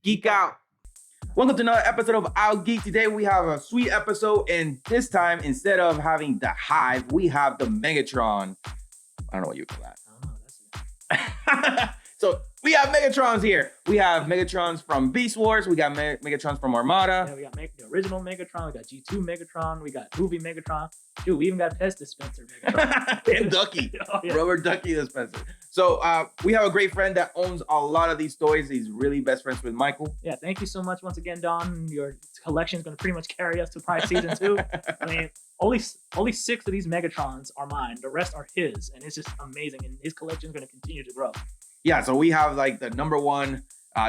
geek out. Welcome to another episode of Out Geeked. Today we have a sweet episode, and this time instead of having the Hive, we have the Megatron. I don't know what you call that. I don't know. So we have Megatrons here. We have Megatrons from Beast Wars. We got Megatrons from Armada. Yeah, we got the original Megatron. We got G2 Megatron. We got movie Megatron. Dude, we even got Pest Dispenser Megatron. And Ducky. Oh, yeah. Rubber Ducky Dispenser. So we have a great friend that owns a lot of these toys. He's really best friends with Michael. Yeah, thank you so much once again, Don. Your collection is going to pretty much carry us to probably season 2. I mean, only 6 of these Megatrons are mine. The rest are his, and it's just amazing. And his collection is going to continue to grow. Yeah, so we have like the #1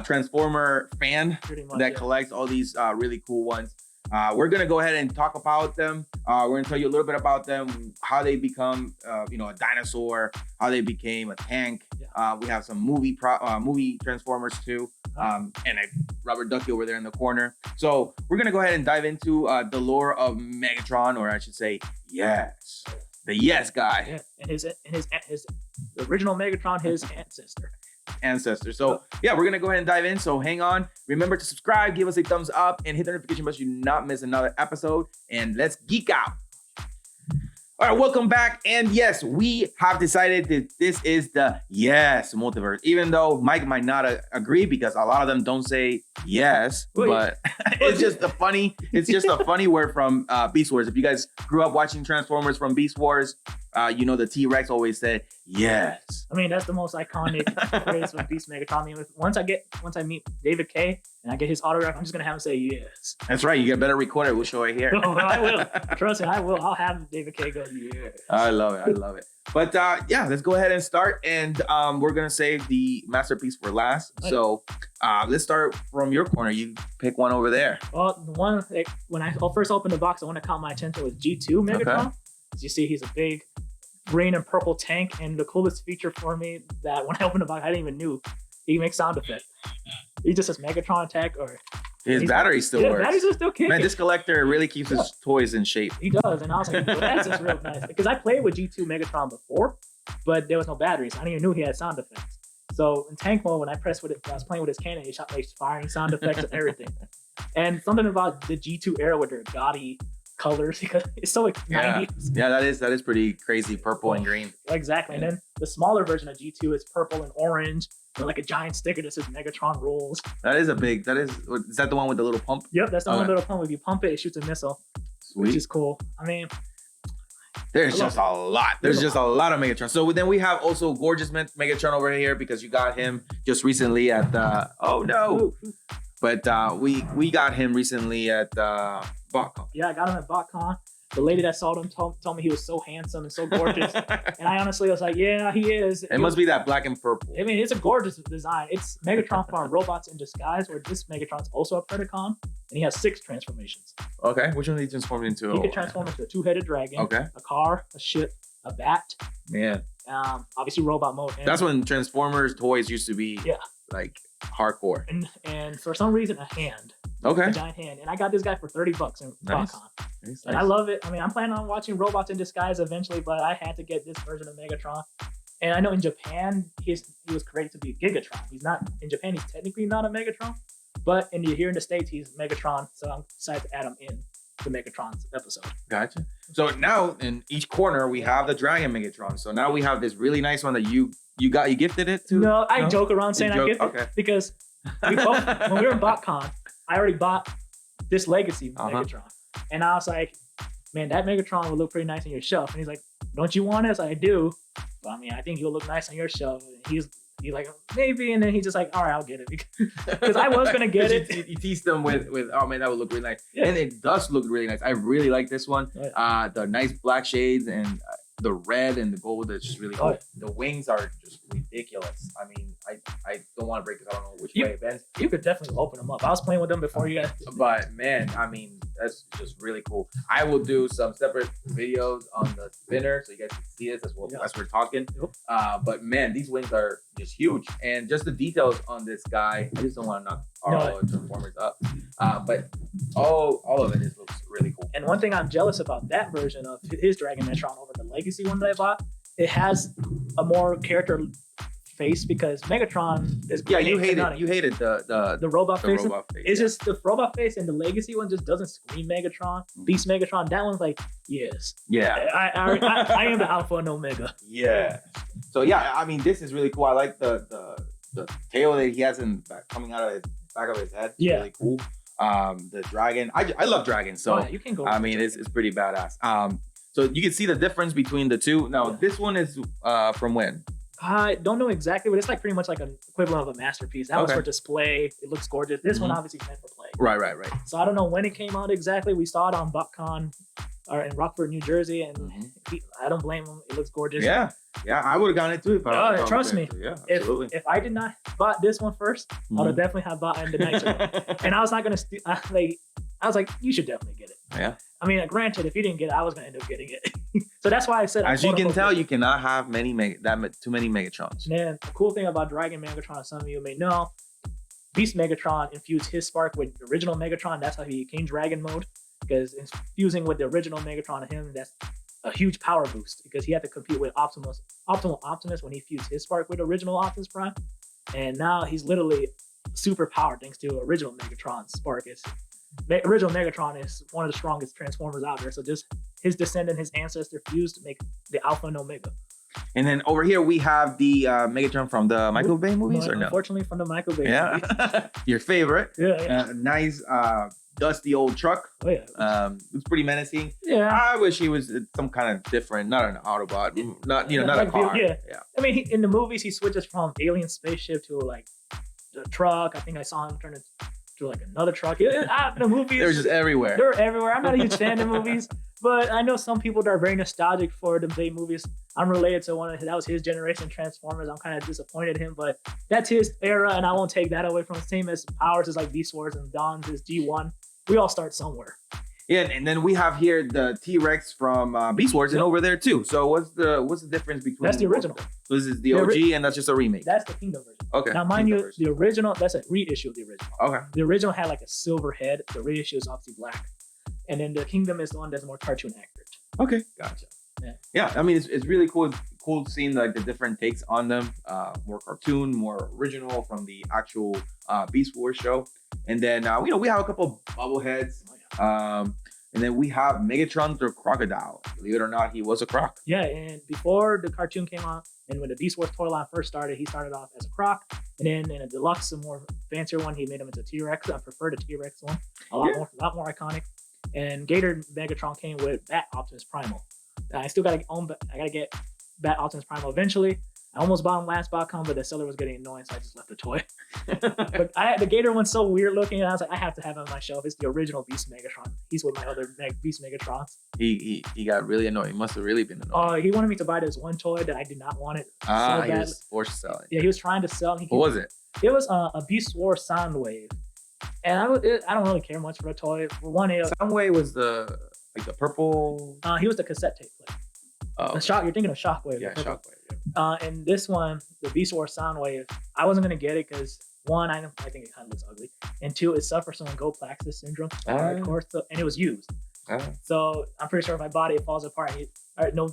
Transformer fan that collects all these really cool ones. We're going to go ahead and talk about them. We're going to tell you a little bit about them, how they become, a dinosaur, how they became a tank. Yeah. We have some movie Transformers too, and a rubber ducky over there in the corner. So we're going to go ahead and dive into the lore of Megatron, or I should say, yes, the yes guy. Yeah, and his the original Megatron, his ancestor. So yeah, we're gonna go ahead and dive in. So hang on. Remember to subscribe, give us a thumbs up, and hit the notification button so you do not miss another episode. And let's geek out. All right, welcome back. And yes, we have decided that this is the yes multiverse. Even though Mike might not agree because a lot of them don't say yes, but it's just a funny word from Beast Wars. If you guys grew up watching Transformers from Beast Wars, the T-Rex always said yes. I mean, that's the most iconic phrase from Beast Megatron. I mean, once I meet David K and I get his autograph, I'm just gonna have him say yes. That's right. You get better recorder. We'll show it here. Oh, I will. Trust me, I will. I'll have David K go yes. I love it. But yeah, let's go ahead and start. And we're gonna save the masterpiece for last. Right. So let's start from your corner. You pick one over there. Well, the one when I first opened the box, the one that caught my attention was G2 Megatron. Okay. As you see, he's a big green and purple tank, and the coolest feature for me that when I opened the box, I didn't even know he makes sound effects. He just says Megatron attack, or his battery still works. Batteries are still kicking. Man, this collector really keeps his toys in shape. He does, and I was like, well, that's just real nice. Because I played with G2 Megatron before, but there was no batteries. I didn't even know he had sound effects. So in tank mode, when I was playing with his cannon, he shot like firing sound effects and everything. And something about the G2 era with their gaudy colors, because it's so like 90s. Yeah, that is pretty crazy, purple and green. Exactly. Yeah. And then the smaller version of G2 is purple and orange, with like a giant sticker that says Megatron rules. Is that the one with the little pump? Yep, that's the one little pump. If you pump it, it shoots a missile. Sweet. Which is cool. I mean, there's just a lot. There's just a lot of Megatron. So then we have also gorgeous Megatron over here because you got him just recently at the But we got him recently at BotCon. Yeah, I got him at BotCon. The lady that sold him told me he was so handsome and so gorgeous. And I honestly was like, yeah, he is. It must be that black and purple. I mean, it's a gorgeous design. It's Megatron from Robots in Disguise, where this Megatron's also a Predacon, and he has 6 transformations. Okay, which one did he transform into? He could transform into a 2-headed dragon, a car, a ship, a bat. Man. Obviously robot mode. That's when Transformers toys used to be like hardcore. And for some reason, a hand. Okay. A giant hand. And I got this guy for $30 in BotCon. Nice. And I love it. I mean, I'm planning on watching Robots in Disguise eventually, but I had to get this version of Megatron. And I know in Japan, he was created to be Gigatron. In Japan, he's technically not a Megatron, but here in the States, he's Megatron. So I'm excited to add him in the Megatron's episode. Gotcha. So now in each corner, we have the Dragon Megatron. So now we have this really nice one that you gifted it to? No, I joke around saying I gifted it because when we were in BotCon, I already bought this Legacy Megatron. And I was like, man, that Megatron would look pretty nice on your shelf. And he's like, don't you want it? I was like, I do. But I mean, I think he'll look nice on your shelf. And he's like, maybe. And then he's just like, all right, I'll get it. Because I was going to get it. You teased them with, oh man, that would look really nice. Yeah. And it does look really nice. I really like this one. Yeah. The nice black shades and the red and the gold is just really cool. The wings are just ridiculous. I mean, I don't want to break this. I don't know which way it bends. You could definitely open them up. I was playing with them before you guys. But man, I mean, that's just really cool. I will do some separate videos on the spinner so you guys can see this as well as we're talking. Yep. But man, these wings are just huge. And just the details on this guy, I just don't want to knock our Transformers up. But all of it looks really cool. And one thing I'm jealous about that version of his Dragon Metron over the Legacy one that I bought, it has a more character face because Megatron is you hated the robot face. Robot face. It's just the robot face and the legacy one just doesn't scream Megatron. Beast Megatron, that one's like, yes. Yeah. I am the Alpha and Omega. Yeah. So yeah, I mean, this is really cool. I like the tail that he has coming out of his back of his head. It's really cool. The dragon. I love dragons, so you can go. I mean, it's pretty badass. So you can see the difference between the two. Now, this one is from when? I don't know exactly, but it's like pretty much like an equivalent of a masterpiece. That was for display. It looks gorgeous. This one obviously meant for play. Right. So I don't know when it came out exactly. We saw it on BotCon or in Rockford, New Jersey, and I don't blame him. It looks gorgeous. Yeah, I would have gotten it too. If trust me. Yeah, absolutely. If I did not bought this one first, I would have definitely have bought the nicer one. And I was not gonna. I was like, you should definitely get it. Yeah. I mean, granted, if you didn't get it, I was gonna end up getting it. So that's why I said. As you can tell, you cannot have too many Megatrons. Man, the cool thing about Dragon Megatron, some of you may know, Beast Megatron infused his spark with the original Megatron. That's how he became Dragon mode. Because infusing with the original Megatron of him, that's a huge power boost. Because he had to compete with Optimal Optimus when he fused his spark with original Optimus Prime, and now he's literally super powered thanks to original Megatron's spark. Original Megatron is one of the strongest Transformers out there. So just his descendant, his ancestor fused to make the Alpha and Omega. And then over here we have the Megatron from the Michael Bay movies, or no? Unfortunately, from the Michael Bay movies. Your favorite. Yeah. Nice dusty old truck. Oh yeah. It's pretty menacing. Yeah. I wish he was some kind of different, not an Autobot, not a car. Yeah. I mean, in the movies, he switches from alien spaceship to like the truck. I think I saw him turn it to like another truck. The movies, they're just everywhere. They're everywhere. I'm not a huge fan of movies, but I know some people that are very nostalgic for the Bay movies. I'm related to one of that was his generation Transformers. I'm kind of disappointed in him, but that's his era, and I won't take that away from him. Same as Powers is like Beast Wars and Dawn's is G1. We all start somewhere. Yeah, and then we have here the T-Rex from Beast Wars, and over there too. So what's the difference between? That's the original. So this is the OG, and that's just a remake. That's the Kingdom version. Okay. Now, mind you, the original, that's a reissue of the original. Okay. The original had like a silver head. The reissue is obviously black, and then the Kingdom is the one that's more cartoon accurate. Okay, gotcha. Yeah. I mean, it's really cool. Cool seeing like the different takes on them. More cartoon, more original from the actual Beast Wars show. And then we have a couple bobbleheads. And then we have Megatron the Crocodile. Believe it or not, he was a croc. Yeah, and before the cartoon came out, and when the Beast Wars toy line first started, he started off as a croc. And then in a deluxe, a more fancier one, he made him into T-Rex. I prefer the T-Rex one. A lot more iconic. And Gator Megatron came with Bat Optimus Primal. I still gotta get Bat Optimus Primal eventually. I almost bought him last BotCon, but the seller was getting annoying, so I just left the toy. But the Gator one's so weird looking, and I was like, I have to have it on my shelf. It's the original Beast Megatron. He's with my other Beast Megatrons. He got really annoyed. He must have really been annoyed. He wanted me to buy this one toy that I did not want it. He was forced to sell it. Yeah, he was trying to sell it. What was it? It was a Beast Wars Soundwave. And I don't really care much for a toy. For one, Soundwave was the purple. He was the cassette tape player. Oh, You're thinking of Shockwave. Yeah, Shockwave. Yeah. And this one, the Beast Wars Soundwave, I wasn't gonna get it because one, I think it kind of looks ugly, and two, it suffers from Goplaxis syndrome, and it was used. So I'm pretty sure if I bought it, it falls apart. No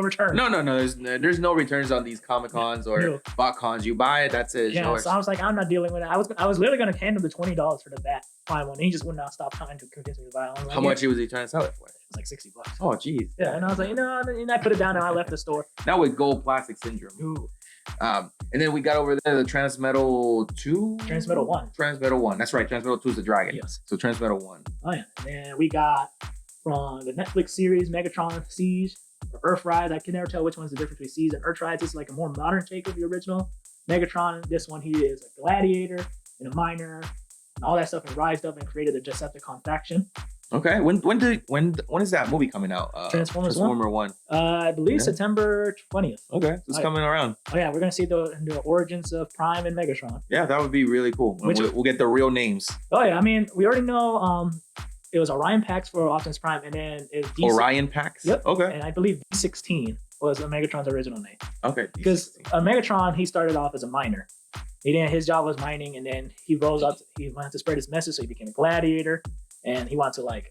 return. No. There's no returns on these Comic Cons or BotCons. You buy it, that's it. Yeah. So I was like, I'm not dealing with it. I was literally gonna hand him the $20 for the Bat Prime one. And he just would not stop trying to convince me to buy it. How much was he trying to sell it for? It was like $60. Oh, jeez. Yeah, and I was like, and I put it down and I left the store. Now with gold plastic syndrome. Ooh. And then we got over there the Transmetal 2? Transmetal 1. Transmetal 1. That's right. Transmetal 2 is the dragon. Yes. So Transmetal 1. Oh, yeah. And then we got from the Netflix series Megatron Siege or Earthrise. I can never tell which one's the difference between Siege and Earthrise. This is like a more modern take of the original Megatron. This one, he is a gladiator and a miner and all that stuff, and rised up and created the Decepticon faction. Okay. When is that movie coming out? Transformer 1. I believe September 20th. Okay, so it's coming around. Oh yeah, we're gonna see the origins of Prime and Megatron. Yeah, that would be really cool. We'll get the real names. Oh yeah, I mean, we already know it was Orion Pax for Optimus Prime, and then Orion Pax. Yep. Okay. And I believe D16 was Megatron's original name. Okay. Because Megatron, he started off as a miner. His job was mining, and then he rose up. He wanted to spread his message, so he became a gladiator. And he wanted to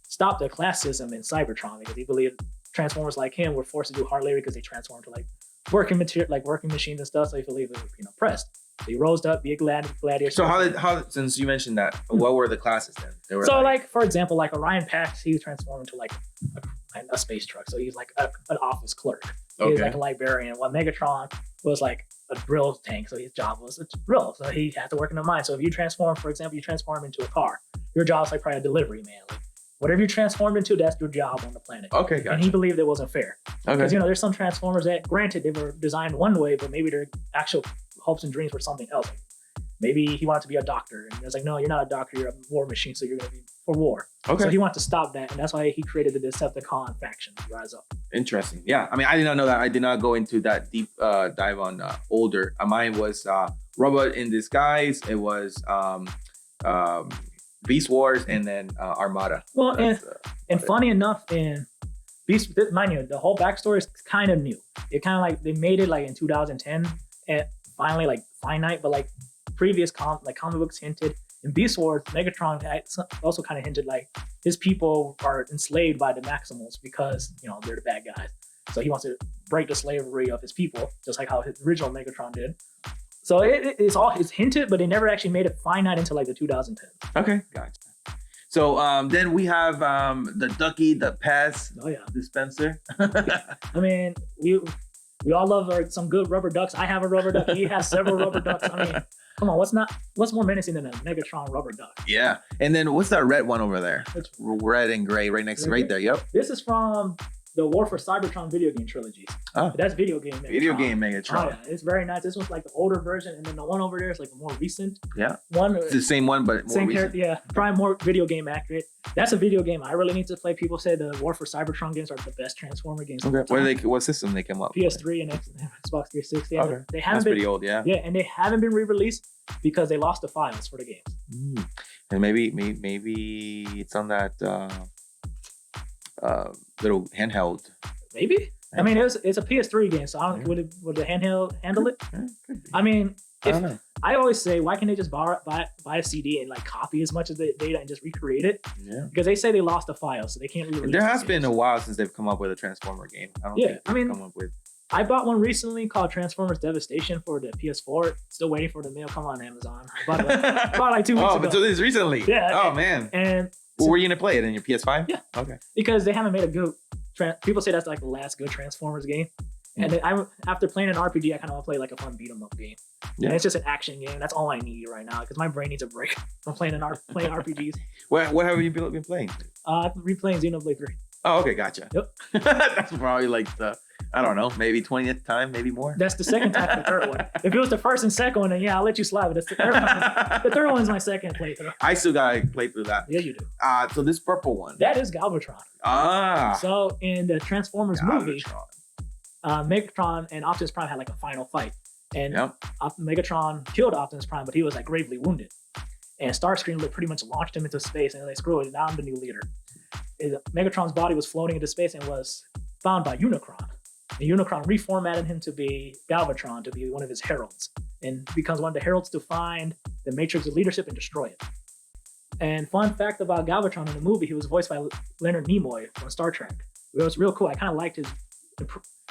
stop the classism in Cybertron because he believed Transformers like him were forced to do hard labor because they transformed to working material, like working machines and stuff. So he believed it was pressed. So he rose up, be a gladiator. So how since you mentioned that, what were the classes then? They were so like for example, like Orion Pax, he transformed into like a space truck. So he's like an office clerk. He's like a librarian. While Megatron was like a drill tank, so his job was a drill. So he had to work in the mine. So if you transform, for example, you transform into a car, your job is like probably a delivery man. Like whatever you transformed into, that's your job on the planet. Okay, gotcha. And he believed it wasn't fair. Okay. Because there's some Transformers that, granted, they were designed one way, but maybe their actual hopes and dreams were something else. Like maybe he wanted to be a doctor, and it's like, no, you're not a doctor, you're a war machine, so you're going to be for war. Okay. So he wanted to stop that, and that's why he created the Decepticon faction to rise up. Interesting. Yeah, I mean, I did not know that. I did not go into that deep dive on older. Mine was Robot in Disguise. It was Beast Wars, and then Armada. Well, and funny enough, in Beast, mind you, the whole backstory is kind of new. It kind of like they made it like in 2010, and finally like finite, but like previous comic books hinted. In Beast Wars, Megatron also kind of hinted like his people are enslaved by the Maximals because they're the bad guys. So he wants to break the slavery of his people, just like how his original Megatron did. So it's hinted, but they never actually made it finite until like the 2010s. Okay, gotcha. So then we have the Ducky, the Pass dispenser. I mean, we all love some good rubber ducks. I have a rubber duck. He has several rubber ducks. I mean, come on, what's more menacing than a Megatron rubber duck? Yeah. And then what's that red one over there? It's red and gray right next to right there. Yep. This is from the War for Cybertron video game trilogy. Oh. That's video game Megatron. Video game Megatron. Oh, yeah. It's very nice. This one's like the older version, and then the one over there is like a more recent one. It's the same one, but more recent. Yeah, probably more video game accurate. That's a video game I really need to play. People say the War for Cybertron games are the best Transformer games. Okay. What system they came up? PS3 and Xbox 360. Okay. They haven't pretty old, yeah. Yeah, and they haven't been re-released because they lost the files for the games. And maybe it's on that little handheld. Maybe. I mean, it's a PS3 game, so I don't. Would the handheld handle it? I mean, I always say, why can't they just buy a CD and like copy as much of the data and just recreate it? Yeah. Because they say they lost the file, so they can't re-release. There has been a while since they've come up with a Transformer game. I don't think they've come up with. I bought one recently called Transformers Devastation for the PS4. Still waiting for the mail. Come on, Amazon. Bought like 2 weeks ago. Oh, but so this is recently. Yeah. Oh man. And were you gonna play it in your PS5? Yeah. Okay. Because they haven't made a good. People say that's like the last good Transformers game. And then after playing an RPG, I kind of want to play like a fun beat 'em up game. Yeah. And it's just an action game. That's all I need right now because my brain needs a break from playing RPGs. What have you been playing? I've been replaying Xenoblade 3. Oh, okay, gotcha. Yep. That's probably like the, I don't know, maybe 20th time, maybe more. That's the second time for the third one. If it was the first and second one, then I'll let you slide. But the third one, the third one's my second playthrough. I still gotta play through that. Yeah, you do. So this purple one. That is Galvatron. So in the Transformers movie, Megatron and Optimus Prime had like a final fight. And Megatron killed Optimus Prime, but he was like gravely wounded. And Starscream pretty much launched him into space and like, screw it, now I'm the new leader. Megatron's body was floating into space and was found by Unicron. And Unicron reformatted him to be Galvatron, to be one of his heralds, and becomes one of the heralds to find the Matrix of leadership and destroy it. And fun fact about Galvatron in the movie, he was voiced by Leonard Nimoy from Star Trek. It was real cool. I kind of liked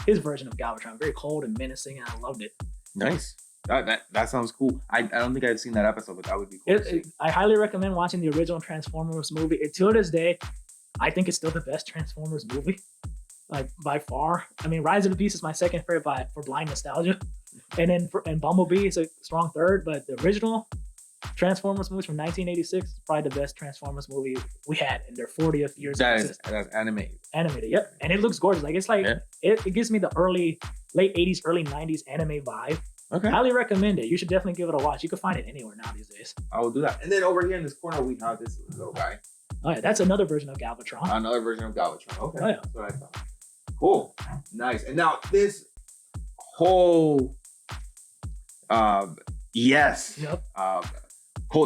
his version of Galvatron, very cold and menacing, and I loved it. Nice. That sounds cool. I don't think I've seen that episode, but that would be cool. I highly recommend watching the original Transformers movie. To this day, I think it's still the best Transformers movie, like by far. I mean, Rise of the Beast is my second favorite for blind nostalgia, and Bumblebee is a strong third. But the original Transformers movies from 1986 is probably the best Transformers movie we had in their 40th years. That's animated. Animated, yep, and it looks gorgeous. Like it's like it gives me the late 80s, early 90s anime vibe. Okay. Highly recommend it. You should definitely give it a watch. You can find it anywhere now these days. I will do that. And then over here in this corner, we have this little guy. Oh yeah, that's another version of Galvatron. Another version of Galvatron. Okay. Oh, yeah. That's what I thought. Cool. Nice. And now this whole quote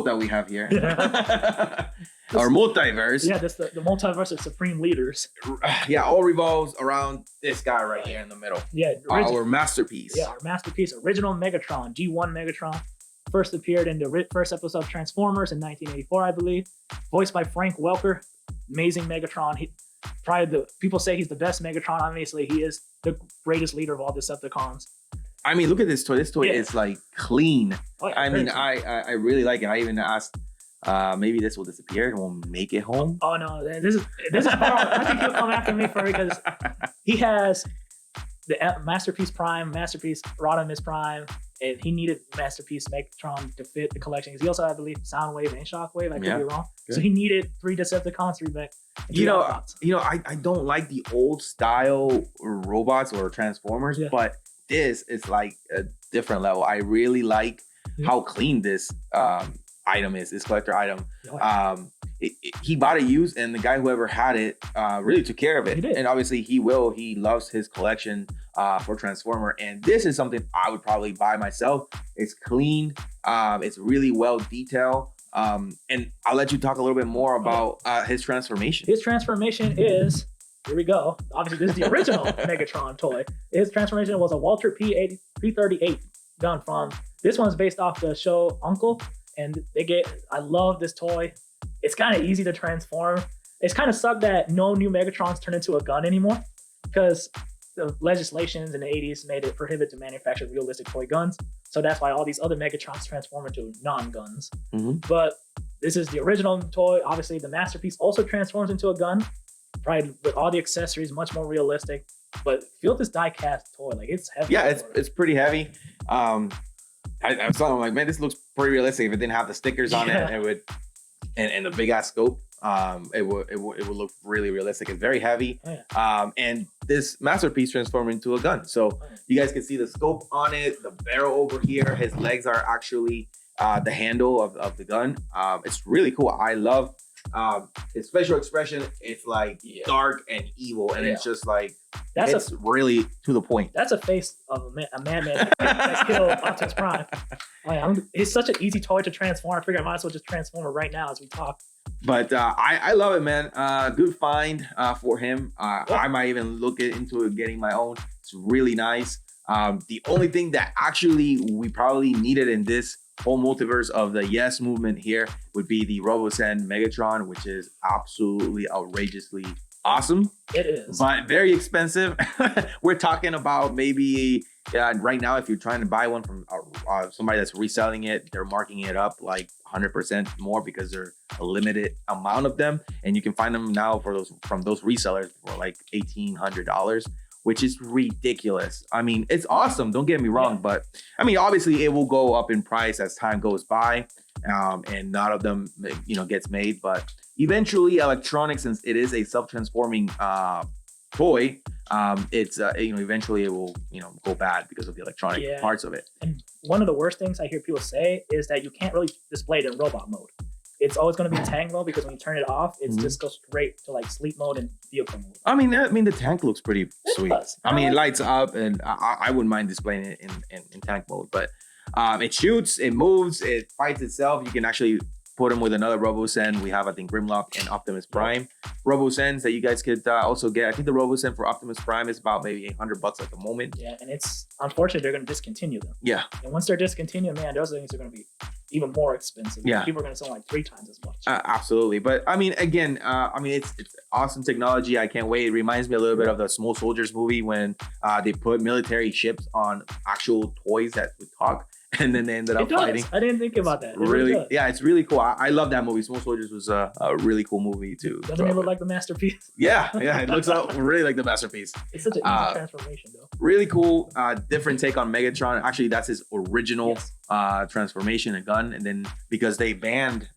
that we have here. Our multiverse. Yeah, that's the multiverse of supreme leaders. Yeah, all revolves around this guy right here in the middle. Yeah. Our masterpiece. Yeah, our masterpiece. Original Megatron, G1 Megatron. First appeared in the first episode of Transformers in 1984, I believe. Voiced by Frank Welker. Amazing Megatron. Probably people say he's the best Megatron. Obviously, he is the greatest leader of all Decepticons. I mean, look at this toy. This toy is like clean. Oh, yeah, I mean, I really like it. I even asked, maybe this will disappear and won't make it home. Oh no, this is I think he'll come after me for because he has the Masterpiece Prime, Masterpiece Rodimus Prime, and he needed Masterpiece Megatron to fit the collection. Because he also had, I believe, Soundwave and Shockwave. I could be wrong. Good. So he needed 3 Decepticons, 3 back. I don't like the old style robots or Transformers, but this is like a different level. I really like how clean this item is, this collector item. He bought it used, and the guy whoever had it really took care of it. And obviously he loves his collection for Transformer, and this is something I would probably buy myself. It's clean, it's really well detailed, and I'll let you talk a little bit more about his transformation. His transformation is, here we go, obviously this is the original Megatron toy. His transformation was a Walter P38 gun from, this one's based off the show Uncle, and I love this toy. It's kind of easy to transform. It's kind of sucked that no new Megatrons turn into a gun anymore, because the legislations in the 80s made it prohibit to manufacture realistic toy guns. So that's why all these other Megatrons transform into non-guns. But this is the original toy. Obviously, the Masterpiece also transforms into a gun, probably with all the accessories, much more realistic. But feel this die-cast toy, like it's heavy. Yeah, it's pretty heavy. I saw, I'm like, man, this looks pretty realistic. If it didn't have the stickers on it, it would. And the big ass scope, it would look really realistic. It's very heavy, and this Masterpiece transformed into a gun. So you guys can see the scope on it, the barrel over here. His legs are actually the handle of the gun. It's really cool. I love his facial expression. It's like dark and evil, and it's just like it's really to the point. That's a face of a madman that killed Optimus Prime. It's such an easy toy to transform. I figure I might as well just transform it right now as we talk. But I love it, man. Good find for him. I might even look into getting my own. It's really nice. The only thing that actually we probably needed in this whole multiverse of the Yes movement here would be the RoboSen Megatron, which is absolutely outrageously awesome. It is. But very expensive. We're talking about maybe right now, if you're trying to buy one from somebody that's reselling it, they're marking it up like 100% more because there's a limited amount of them. And you can find them now from those resellers for like $1,800. Which is ridiculous. I mean, it's awesome. Don't get me wrong, but I mean, obviously, it will go up in price as time goes by, and none of them, gets made. But eventually, electronics, since it is a self-transforming toy, it's eventually it will go bad because of the electronic parts of it. And one of the worst things I hear people say is that you can't really display it in robot mode. It's always going to be tank mode because when you turn it off, it just goes straight to like sleep mode and vehicle mode. I mean, the tank looks pretty sweet. I mean, it lights up, and I wouldn't mind displaying it in tank mode. But it shoots, it moves, it fights itself. You can actually put them with another RoboSen. We have, I think, Grimlock and Optimus Prime RoboSens that you guys could also get. I think the RoboSen for Optimus Prime is about maybe $800 at the moment. Yeah, and it's unfortunate they're going to discontinue them. Yeah. And once they're discontinued, man, those things are going to be even more expensive. Yeah. People are going to sell like 3 times as much. Absolutely. But I mean, again, it's awesome technology. I can't wait. It reminds me a little bit of the Small Soldiers movie when they put military ships on actual toys that would talk. And then they ended up fighting. I didn't think about that. Really? Yeah, it's really cool. I love that movie. Small Soldiers was a really cool movie too. Doesn't it look like the Masterpiece? Yeah, it looks really like the Masterpiece. It's such an easy transformation though. Really cool. Different take on Megatron. Actually, that's his original transformation, a gun. And then because they banned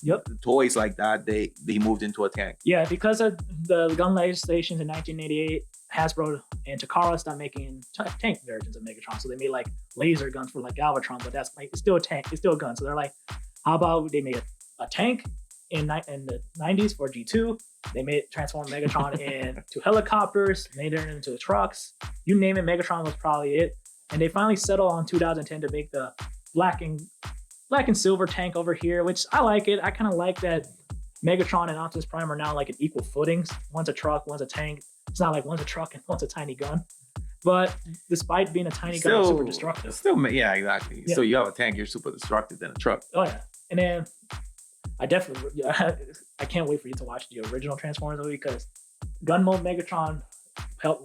toys like that, he moved into a tank. Yeah, because of the gun legislations in 1988, Hasbro and Takara stopped making tank versions of Megatron. So they made like laser guns for like Galvatron, but that's like, it's still a tank, it's still a gun. So they're like, how about they made a tank in the 90s for G2. They transformed Megatron into helicopters, made it into trucks. You name it, Megatron was probably it. And they finally settled on 2010 to make the black and silver tank over here, which I like it. I kind of like that Megatron and Optimus Prime are now like in equal footings. One's a truck, one's a tank. It's not like one's a truck and one's a tiny gun. But despite being a tiny gun, it's super destructive. Yeah, exactly. Yeah. So you have a tank, you're super destructive than a truck. Oh yeah. And then I can't wait for you to watch the original Transformers movie because gun mode Megatron,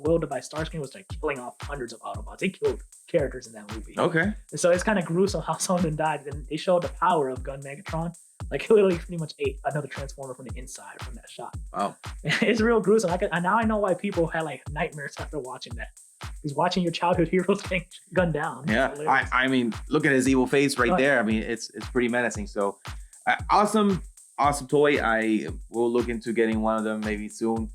wielded by Starscream, was like killing off hundreds of Autobots. They killed characters in that movie. Okay. And so it's kind of gruesome how some of them died. And they showed the power of gun Megatron. Like, he literally pretty much ate another Transformer from the inside from that shot. Wow. It's real gruesome. Now I know why people had like nightmares after watching that. Because watching your childhood heroes getting gunned down. Yeah. I mean, look at his evil face right there. I mean, it's pretty menacing. So awesome toy. I will look into getting one of them maybe soon.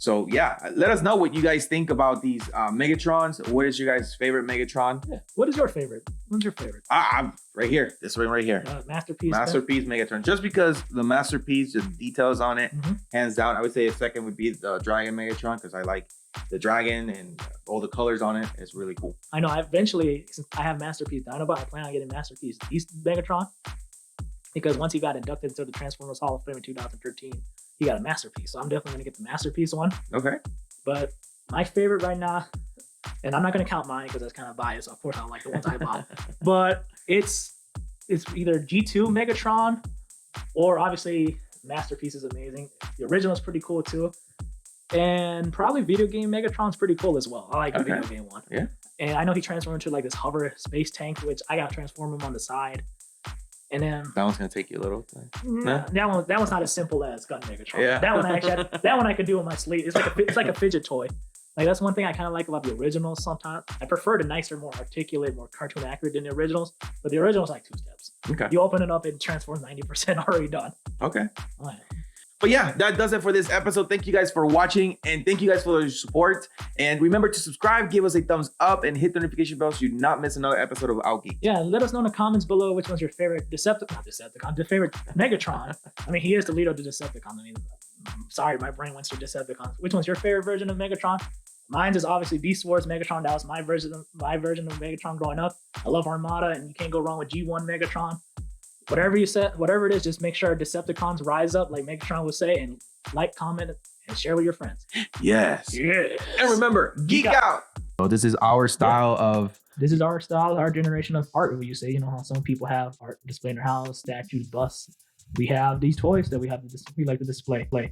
So yeah, let us know what you guys think about these Megatrons. What is your guys' favorite Megatron? Yeah. What is your favorite? What's your favorite? I'm right here. This one right here. Masterpiece. Masterpiece Megatron. Just because the Masterpiece, the details on it, hands down. I would say a second would be the Dragon Megatron because I like the dragon and all the colors on it. It's really cool. I know. Eventually, since I have Masterpiece Dinobot, I plan on getting Masterpiece East Megatron because once he got inducted into the Transformers Hall of Fame in 2013. He got a Masterpiece, so I'm definitely gonna get the Masterpiece one. Okay. But my favorite right now, and I'm not gonna count mine because that's kind of biased. So of course, I don't like the ones I bought. But it's either G2 Megatron or obviously Masterpiece is amazing. The original is pretty cool too, and probably video game Megatron's pretty cool as well. I like the video game one. Yeah. And I know he transformed into like this hover space tank, which I got to transform him on the side. And then that one's gonna take you a little time. That one's not as simple as Gun Megatron. Yeah. That one I could do in my sleep. It's like a fidget toy. Like that's one thing I kind of like about the originals. Sometimes I prefer the nicer, more articulate, more cartoon accurate than the originals. But the originals like 2 steps. Okay. You open it up and transforms 90% already done. Okay. All right. But yeah, that does it for this episode. Thank you guys for watching and thank you guys for your support. And remember to subscribe, give us a thumbs up, and hit the notification bell so you do not miss another episode of Out Geeked. Yeah, let us know in the comments below which one's your favorite Decepticon, the favorite Megatron. I mean, he is the leader of the Decepticons. I mean, sorry, my brain went to Decepticons. Which one's your favorite version of Megatron? Mine is obviously Beast Wars Megatron. That was my version of Megatron growing up. I love Armada, and you can't go wrong with G1 Megatron. Whatever you said, whatever it is, just make sure Decepticons rise up, like Megatron would say, and like, comment, and share with your friends. Yes. Yeah. And remember, geek out. So this is our style of. This is our style, our generation of art. What you say, you know how some people have art display in their house, statues, busts. We have these toys that we like to display.